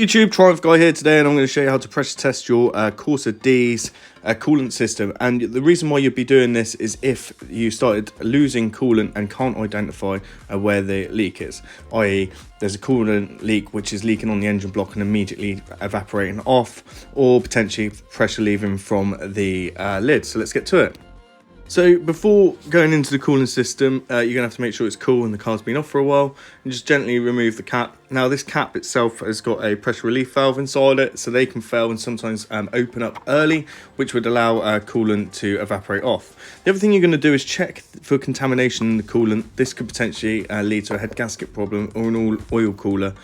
YouTube, Triumph Guy here today, and I'm going to show you how to pressure test your Corsa D's coolant system. And the reason why you'd be doing this is if you started losing coolant and can't identify where the leak is, i.e. there's a coolant leak which is leaking on the engine block and immediately evaporating off, or potentially pressure leaving from the lid. So let's get to it. So before going into the cooling system, you're going to have to make sure it's cool and the car's been off for a while, and just gently remove the cap. Now this cap itself has got a pressure relief valve inside it, so they can fail and sometimes open up early, which would allow coolant to evaporate off. The other thing you're going to do is check for contamination in the coolant. This could potentially lead to a head gasket problem or an oil cooler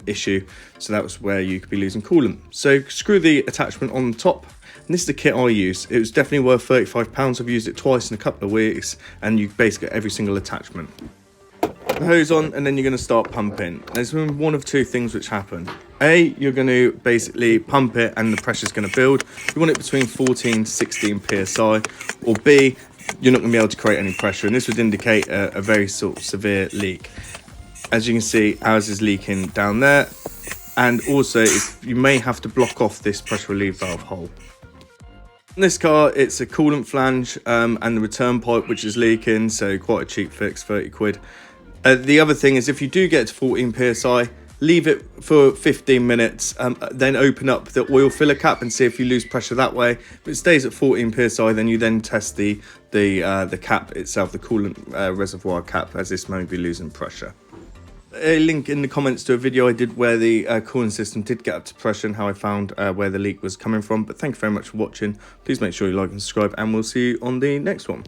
issue, so that was where you could be losing coolant. So screw the attachment on the top. And this is the kit I use. It was definitely worth £35. I've used it twice in a couple of weeks, and you basically get every single attachment. The hose on, and then you're going to start pumping. There's one of two things which happen. A, you're going to basically pump it and the pressure's going to build. You want it between 14 to 16 psi. Or B, you're not going to be able to create any pressure, and this would indicate a very sort of severe leak. As you can see, ours is leaking down there, and also you may have to block off this pressure relief valve hole. In this car, it's a coolant flange and the return pipe which is leaking, so quite a cheap fix, 30 quid. The other thing is, if you do get to 14 psi, leave it for 15 minutes, then open up the oil filler cap and see if you lose pressure that way. If it stays at 14 psi, then you then test the cap itself, the coolant reservoir cap, as this may be losing pressure. A link in the comments to a video I did where the cooling system did get up to pressure and how I found where the leak was coming from. But thank you very much for watching. Please make sure you like and subscribe, and we'll see you on the next one.